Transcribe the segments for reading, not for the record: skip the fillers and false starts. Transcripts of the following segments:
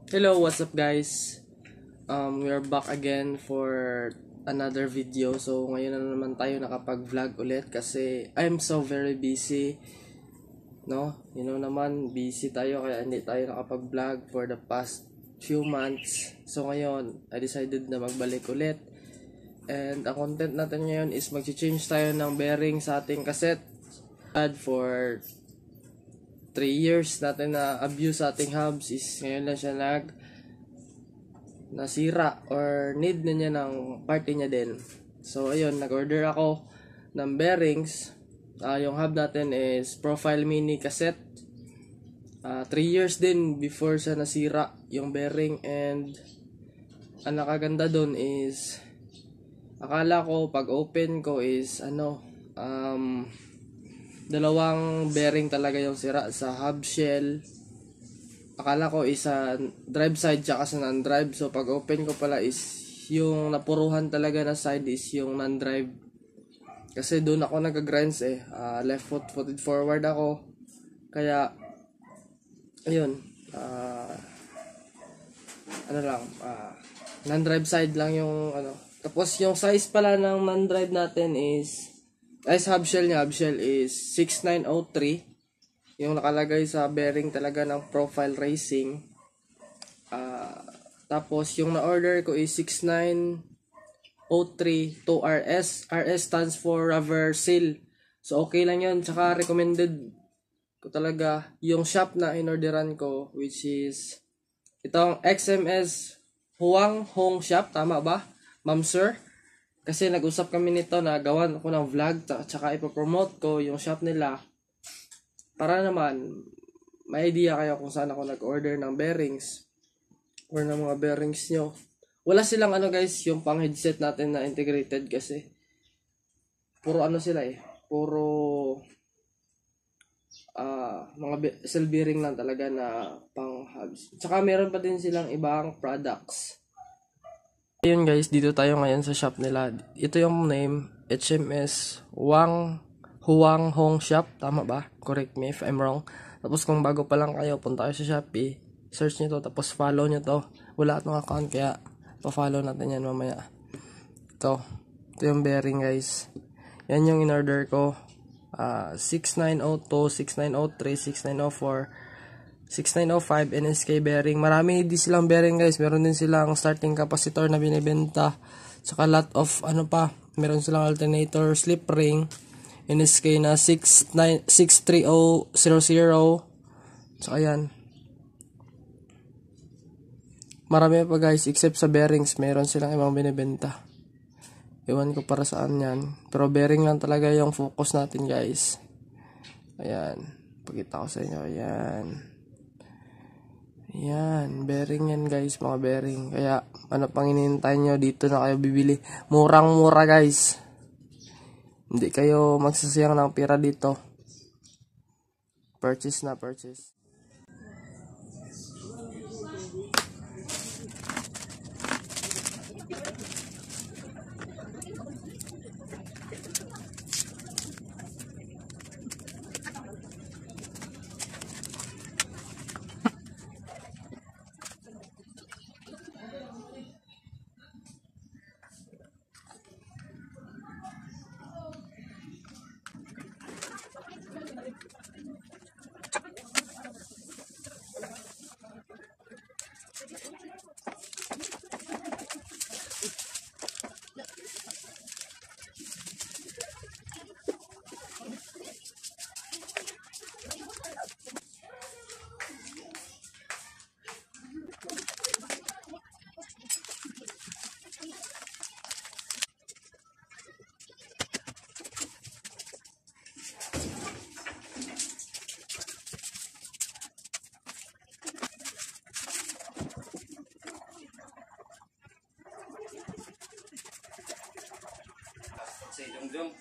Hello, what's up guys? We are back again for another video. So ngayon na naman tayo nakapag-vlog ulit kasi I'm so very busy. No? You know naman, busy tayo kaya hindi tayo nakapag-vlog for the past few months. So ngayon, I decided na magbalik ulit. And ang content natin ngayon is mag-change tayo ng bearing sa ating cassette. For 3 years natin na abuse sa ating hubs is ngayon lang siya nasira or need na niya ng party niya din. So ayun, nag-order ako ng bearings. Yung hub natin is Profile Mini cassette. 3 years din before siya nasira yung bearing, and ang nakaganda doon is akala ko pag open ko is dalawang bearing talaga yung sira sa hub shell. Akala ko isa drive side tsaka sa non-drive. So pag open ko pala is yung napuruhan talaga na side is yung non-drive. Kasi doon ako nag-grinds left footed forward ako. Kaya ayun, non-drive side lang yung Tapos yung size pala ng non-drive natin is hub shell is 6903. Yung nakalagay sa bearing talaga ng Profile Racing. Tapos yung na-order ko is 6903 2RS. RS stands for rubber seal. So okay lang yun. Tsaka recommended ko talaga yung shop na inorderan ko, which is itong XMS Huang Hong Shop. Tama ba, ma'am sir? Kasi nag-usap kami nito na gawan ako ng vlog tsaka ipopromote ko yung shop nila para naman may idea kayo kung saan ako nag-order ng bearings or ng mga bearings nyo. Wala silang guys, yung pang headset natin na integrated kasi puro sila puro mga cell bearing lang talaga na pang hubs. Tsaka meron pa din silang ibang products. Ayun guys, dito tayo ngayon sa shop nila. Ito yung name, HMS Huang Hong Shop. Tama ba? Correct me if I'm wrong. Tapos kung bago pa lang kayo, punta kayo sa Shopee. Search nyo to, tapos follow nyo to. Wala atong account, kaya pa-follow natin yan mamaya. Ito yung bearing guys. Yan yung in-order ko. 6902, 6903, 6904, 6905 NSK bearing. Marami din silang bearing guys. Meron din silang starting capacitor na binibenta. Saka lot of meron silang alternator, slip ring, NSK na 63000. So ayan. Marami pa guys, except sa bearings meron silang ibang binibenta. Iwan ko para saan yan. Pero bearing lang talaga yung focus natin guys. Ayan. Pakita ko sa inyo. Ayan. Yan, bearing yan guys, mga bearing. Kaya, pang hinihintay nyo, dito na kayo bibili. Murang-mura guys. Hindi kayo magsasayang ng pera dito. Purchase na, purchase. Say dong.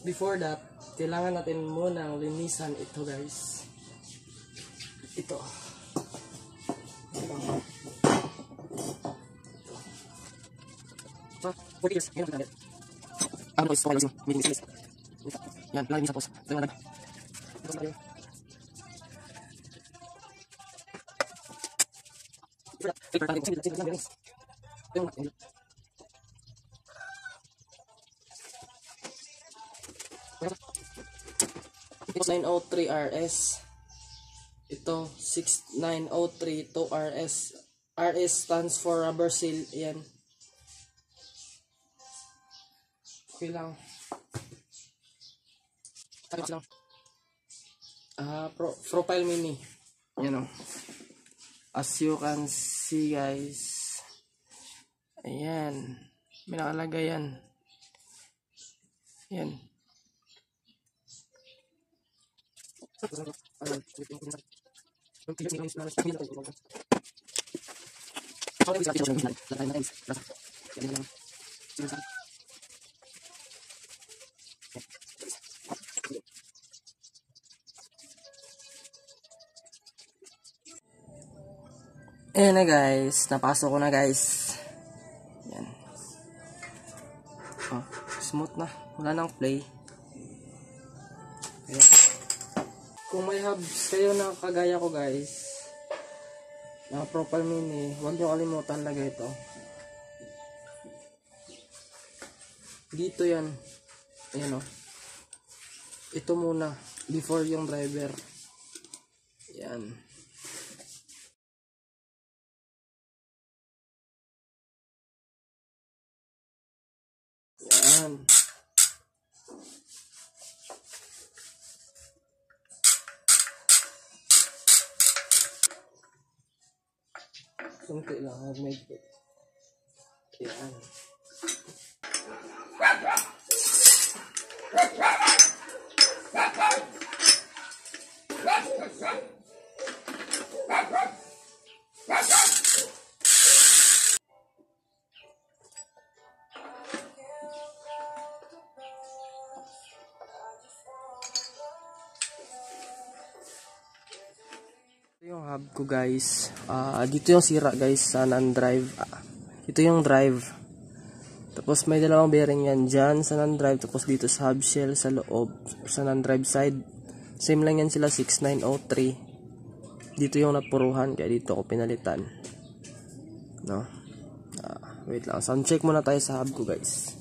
Before that, kailangan natin munang linisan ito guys. Ito. So, 40 years. Yan ang ano is so meeting series. Yan, lagi sa post. Ito yung nag. Ito 903 RS. Ito 6903 to RS. RS stands for rubber seal. Yan. Okay lang. Tapos lang. Profile mini. Yan o. As you can see guys. Ayan. May nakalagay yan. Yan. Ayan na guys, napasok ko na guys. Yan. Oh, smooth na, wala nang play. Ayan. Kung may hubs kayo na kagaya ko guys, na Propal Mini, huwag nyo kalimutan lagay ito. Dito yan. Ayan o. Ito muna, before yung driver. Yan. Yan. Kunti lang, may pit. Yan. Yung hub ko guys, dito yung sira guys sa non-drive. Ito yung drive. Tapos may dalawang bearing yan dyan sa non-drive. Tapos dito sa hub shell sa loob, sa non-drive side. Same lang yan sila, 6903. Dito yung napuruhan, kaya dito ako pinalitan. No? Wait lang, sound check muna tayo sa hub ko guys.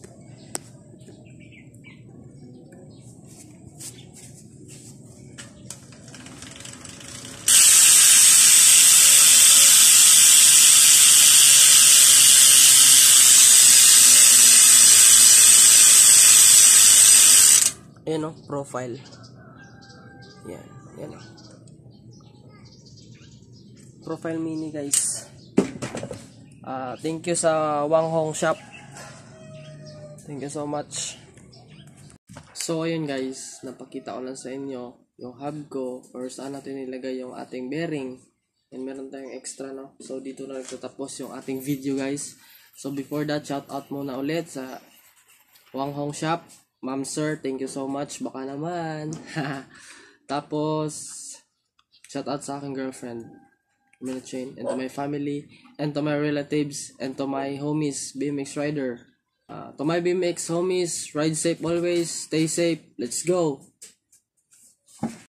Ayan o, profile. Yan, yan o. Profile mini guys. Thank you sa Wang Hong Shop. Thank you so much. So ayun guys, napakita ko lang sa inyo yung hub ko or saan natin nilagay yung ating bearing. And meron tayong extra no. So dito na nagtatapos yung ating video guys. So before that, shout out muna ulit sa Wang Hong Shop. Ma'am sir, thank you so much. Baka naman. Tapos, shout out sa aking girlfriend, Chain, and to my family, and to my relatives, and to my homies, BMX rider. To my BMX homies, ride safe always, stay safe. Let's go.